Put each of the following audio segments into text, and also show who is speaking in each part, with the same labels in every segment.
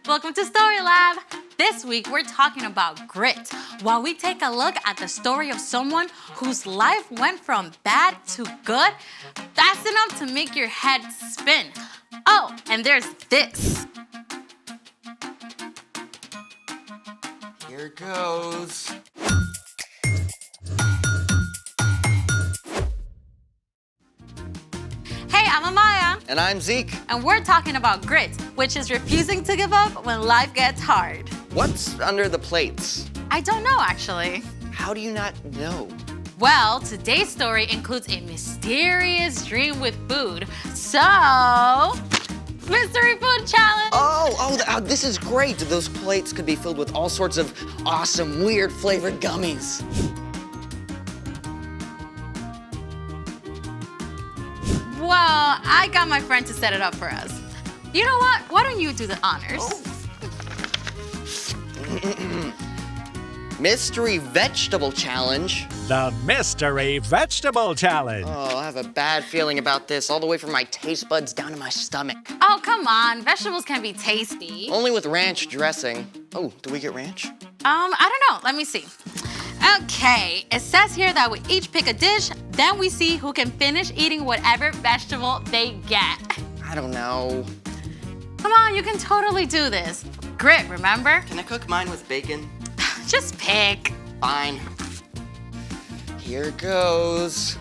Speaker 1: Welcome to Story Lab. This week we're talking about grit, while we take a look at the story of someone whose life went from bad to good, fast enough to make your head spin. Oh, and there's this.
Speaker 2: Here goes.
Speaker 1: Hey, I'm Amaya.
Speaker 2: And I'm Zeke.
Speaker 1: And we're talking about grit, which is refusing to give up when life gets hard.
Speaker 2: What's under the plates?
Speaker 1: I don't know, actually.
Speaker 2: How do you not know?
Speaker 1: Well, today's story includes a mysterious dream with food. So, mystery food challenge.
Speaker 2: Oh, this is great. Those plates could be filled with all sorts of awesome, weird flavored gummies.
Speaker 1: Well, I got my friend to set it up for us. You know what? Why don't you do the honors?
Speaker 2: Mystery vegetable challenge.
Speaker 3: The Mystery Vegetable Challenge.
Speaker 2: Oh, I have a bad feeling about this, all the way from my taste buds down to my stomach.
Speaker 1: Oh, come on. Vegetables can be tasty.
Speaker 2: Only with ranch dressing. Oh, do we get ranch?
Speaker 1: I don't know. Let me see. Okay, it says here that we each pick a dish, then we see who can finish eating whatever vegetable they get.
Speaker 2: I don't know.
Speaker 1: Come on, you can totally do this. Grit, remember?
Speaker 2: Can I cook mine with bacon?
Speaker 1: Just pick.
Speaker 2: Fine. Here goes.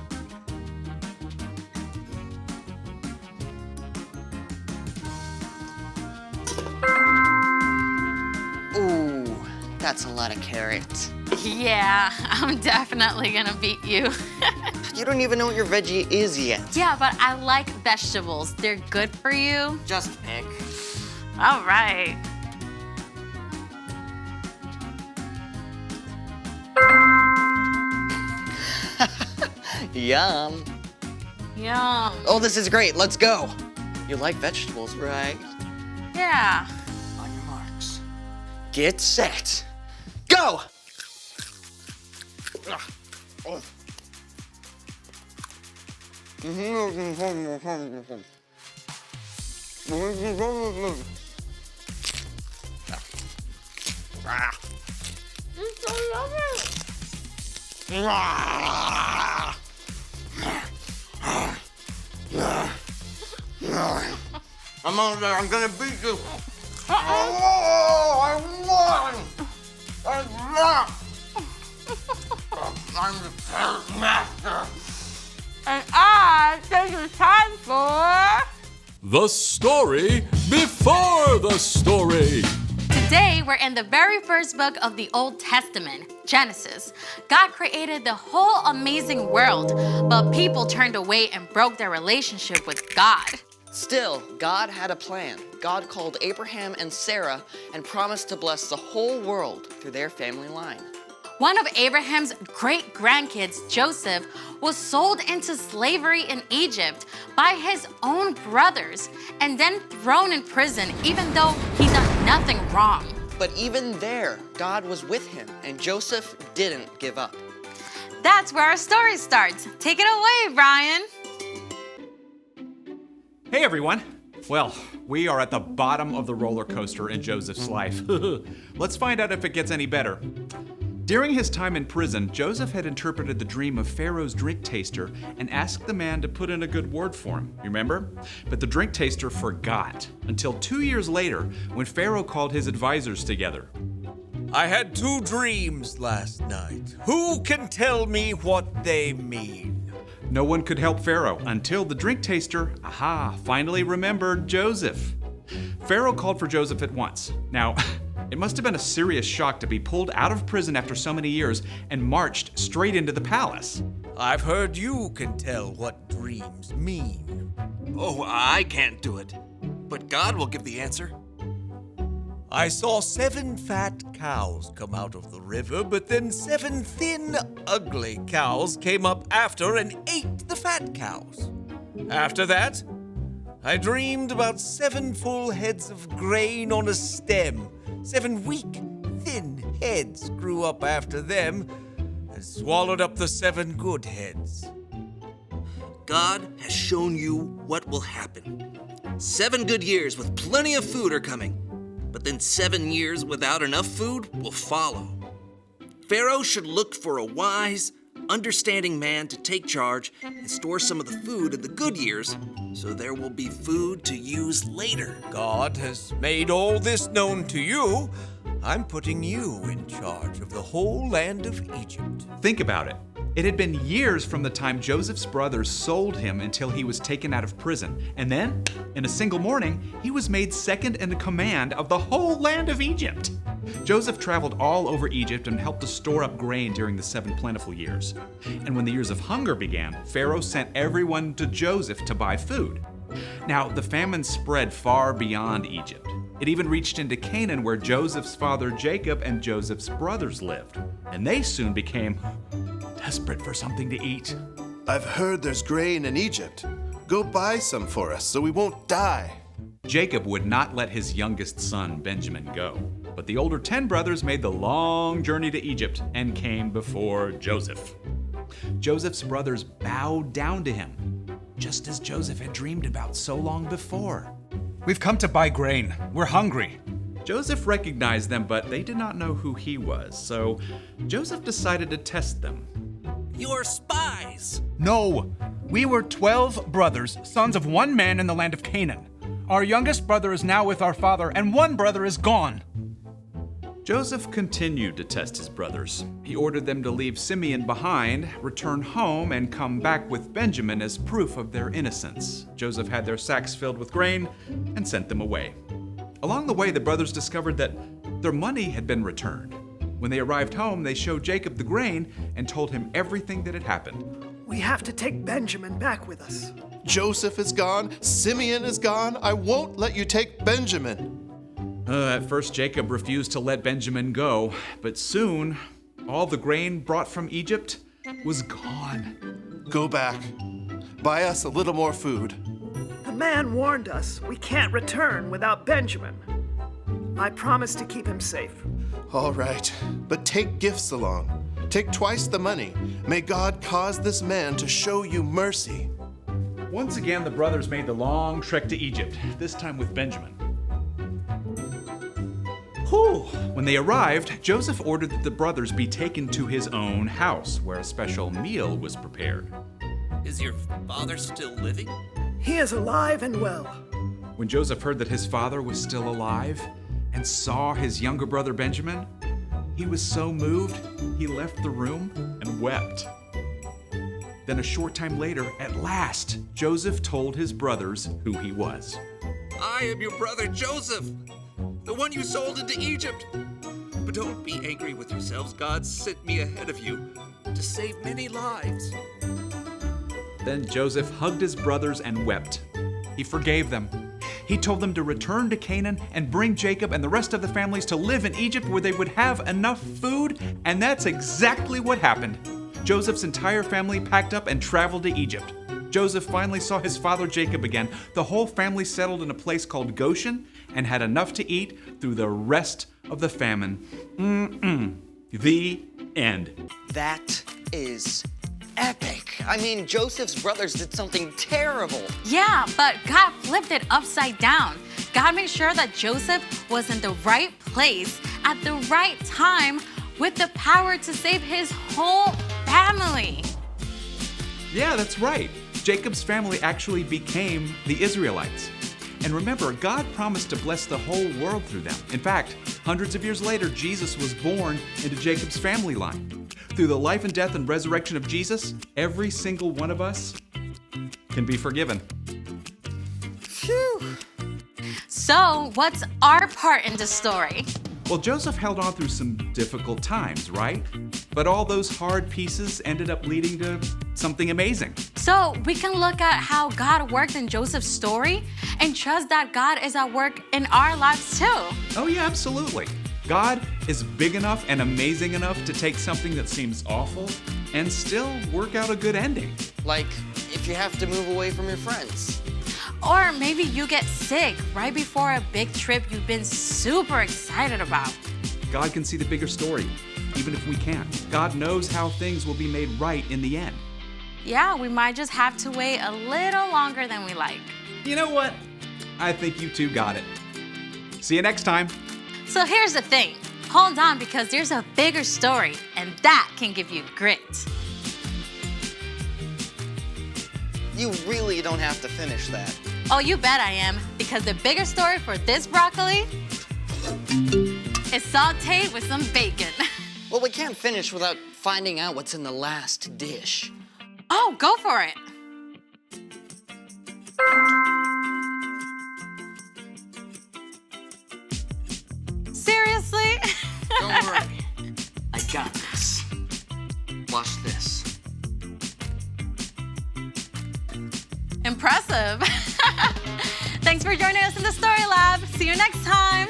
Speaker 2: Ooh, that's a lot of carrots.
Speaker 1: Yeah, I'm definitely gonna beat you.
Speaker 2: You don't even know what your veggie is yet.
Speaker 1: Yeah, but I like vegetables. They're good for you.
Speaker 2: Just pick.
Speaker 1: All right.
Speaker 2: Yum.
Speaker 1: Yum.
Speaker 2: Oh, this is great. Let's go. You like vegetables, right?
Speaker 1: Yeah.
Speaker 2: On your marks. Get set. Go!
Speaker 1: It's so yummy.
Speaker 2: I'm gonna beat you. Oh, I won! I'm the carrot master.
Speaker 1: And I think it's time for...
Speaker 4: The story before the story.
Speaker 1: Today, we're in the very first book of the Old Testament, Genesis. God created the whole amazing world, but people turned away and broke their relationship with God.
Speaker 2: Still, God had a plan. God called Abraham and Sarah and promised to bless the whole world through their family line.
Speaker 1: One of Abraham's great-grandkids, Joseph, was sold into slavery in Egypt by his own brothers and then thrown in prison even though he done nothing wrong.
Speaker 2: But even there, God was with him, and Joseph didn't give up.
Speaker 1: That's where our story starts. Take it away, Brian.
Speaker 5: Hey everyone! Well, we are at the bottom of the roller coaster in Joseph's life. Let's find out if it gets any better. During his time in prison, Joseph had interpreted the dream of Pharaoh's drink taster and asked the man to put in a good word for him, you remember? But the drink taster forgot, until 2 years later when Pharaoh called his advisors together.
Speaker 6: I had 2 dreams last night. Who can tell me what they mean?
Speaker 5: No one could help Pharaoh until the drink taster, finally remembered Joseph. Pharaoh called for Joseph at once. Now, it must have been a serious shock to be pulled out of prison after so many years and marched straight into the palace.
Speaker 6: I've heard you can tell what dreams mean.
Speaker 7: Oh, I can't do it. But God will give the answer.
Speaker 6: I saw 7 fat cows come out of the river, but then 7 thin, ugly cows came up after and ate the fat cows. After that, I dreamed about 7 full heads of grain on a stem. 7 weak, thin heads grew up after them and swallowed up the 7 good heads.
Speaker 7: God has shown you what will happen. 7 good years with plenty of food are coming. but then 7 years without enough food will follow. Pharaoh should look for a wise, understanding man to take charge and store some of the food in the good years so there will be food to use later.
Speaker 6: God has made all this known to you. I'm putting you in charge of the whole land of Egypt.
Speaker 5: Think about it. It had been years from the time Joseph's brothers sold him until he was taken out of prison. And then, in a single morning, he was made second in command of the whole land of Egypt. Joseph traveled all over Egypt and helped to store up grain during the 7 plentiful years. And when the years of hunger began, Pharaoh sent everyone to Joseph to buy food. Now, the famine spread far beyond Egypt. It even reached into Canaan, where Joseph's father Jacob and Joseph's brothers lived. And they soon became desperate for something to eat.
Speaker 8: I've heard there's grain in Egypt. Go buy some for us so we won't die.
Speaker 5: Jacob would not let his youngest son, Benjamin, go. But the older 10 brothers made the long journey to Egypt and came before Joseph. Joseph's brothers bowed down to him, just as Joseph had dreamed about so long before.
Speaker 9: We've come to buy grain. We're hungry.
Speaker 5: Joseph recognized them, but they did not know who he was, so Joseph decided to test them.
Speaker 7: You're spies!
Speaker 9: No, we were 12 brothers, sons of one man in the land of Canaan. Our youngest brother is now with our father, and one brother is gone.
Speaker 5: Joseph continued to test his brothers. He ordered them to leave Simeon behind, return home, and come back with Benjamin as proof of their innocence. Joseph had their sacks filled with grain and sent them away. Along the way, the brothers discovered that their money had been returned. When they arrived home, they showed Jacob the grain and told him everything that had happened.
Speaker 10: We have to take Benjamin back with us.
Speaker 8: Joseph is gone. Simeon is gone. I won't let you take Benjamin.
Speaker 5: At first, Jacob refused to let Benjamin go, but soon, all the grain brought from Egypt was gone.
Speaker 8: Go back. Buy us a little more food.
Speaker 10: The man warned us we can't return without Benjamin. I promise to keep him safe.
Speaker 8: All right, but take gifts along. Take twice the money. May God cause this man to show you mercy.
Speaker 5: Once again, the brothers made the long trek to Egypt, this time with Benjamin. When they arrived, Joseph ordered that the brothers be taken to his own house, where a special meal was prepared.
Speaker 7: Is your father still living?
Speaker 10: He is alive and well.
Speaker 5: When Joseph heard that his father was still alive and saw his younger brother Benjamin, he was so moved, he left the room and wept. Then a short time later, at last, Joseph told his brothers who he was.
Speaker 7: I am your brother Joseph, the one you sold into Egypt. But don't be angry with yourselves. God sent me ahead of you to save many lives.
Speaker 5: Then Joseph hugged his brothers and wept. He forgave them. He told them to return to Canaan and bring Jacob and the rest of the families to live in Egypt, where they would have enough food, and that's exactly what happened. Joseph's entire family packed up and traveled to Egypt. Joseph finally saw his father Jacob again. The whole family settled in a place called Goshen and had enough to eat through the rest of the famine. The end.
Speaker 2: That is epic. I mean, Joseph's brothers did something terrible.
Speaker 1: Yeah, but God flipped it upside down. God made sure that Joseph was in the right place at the right time with the power to save his whole family.
Speaker 5: Yeah, that's right. Jacob's family actually became the Israelites. And remember, God promised to bless the whole world through them. In fact, hundreds of years later, Jesus was born into Jacob's family line. Through the life and death and resurrection of Jesus, every single one of us can be forgiven.
Speaker 2: Phew.
Speaker 1: So, what's our part in the story?
Speaker 5: Well, Joseph held on through some difficult times, right? But all those hard pieces ended up leading to something amazing.
Speaker 1: So, we can look at how God worked in Joseph's story and trust that God is at work in our lives too.
Speaker 5: Oh yeah, absolutely. God is big enough and amazing enough to take something that seems awful and still work out a good ending.
Speaker 2: Like if you have to move away from your friends.
Speaker 1: Or maybe you get sick right before a big trip you've been super excited about.
Speaker 5: God can see the bigger story, even if we can't. God knows how things will be made right in the end.
Speaker 1: Yeah, we might just have to wait a little longer than we like.
Speaker 5: You know what? I think you two got it. See you next time.
Speaker 1: So here's the thing. Hold on because there's a bigger story, and that can give you grit.
Speaker 2: You really don't have to finish that.
Speaker 1: Oh, you bet I am, because the bigger story for this broccoli is sauteed with some bacon.
Speaker 2: Well, we can't finish without finding out what's in the last dish.
Speaker 1: Oh, go for it. Seriously?
Speaker 2: Don't worry. I got this. Watch this.
Speaker 1: Impressive. Thanks for joining us in the Story Lab. See you next time.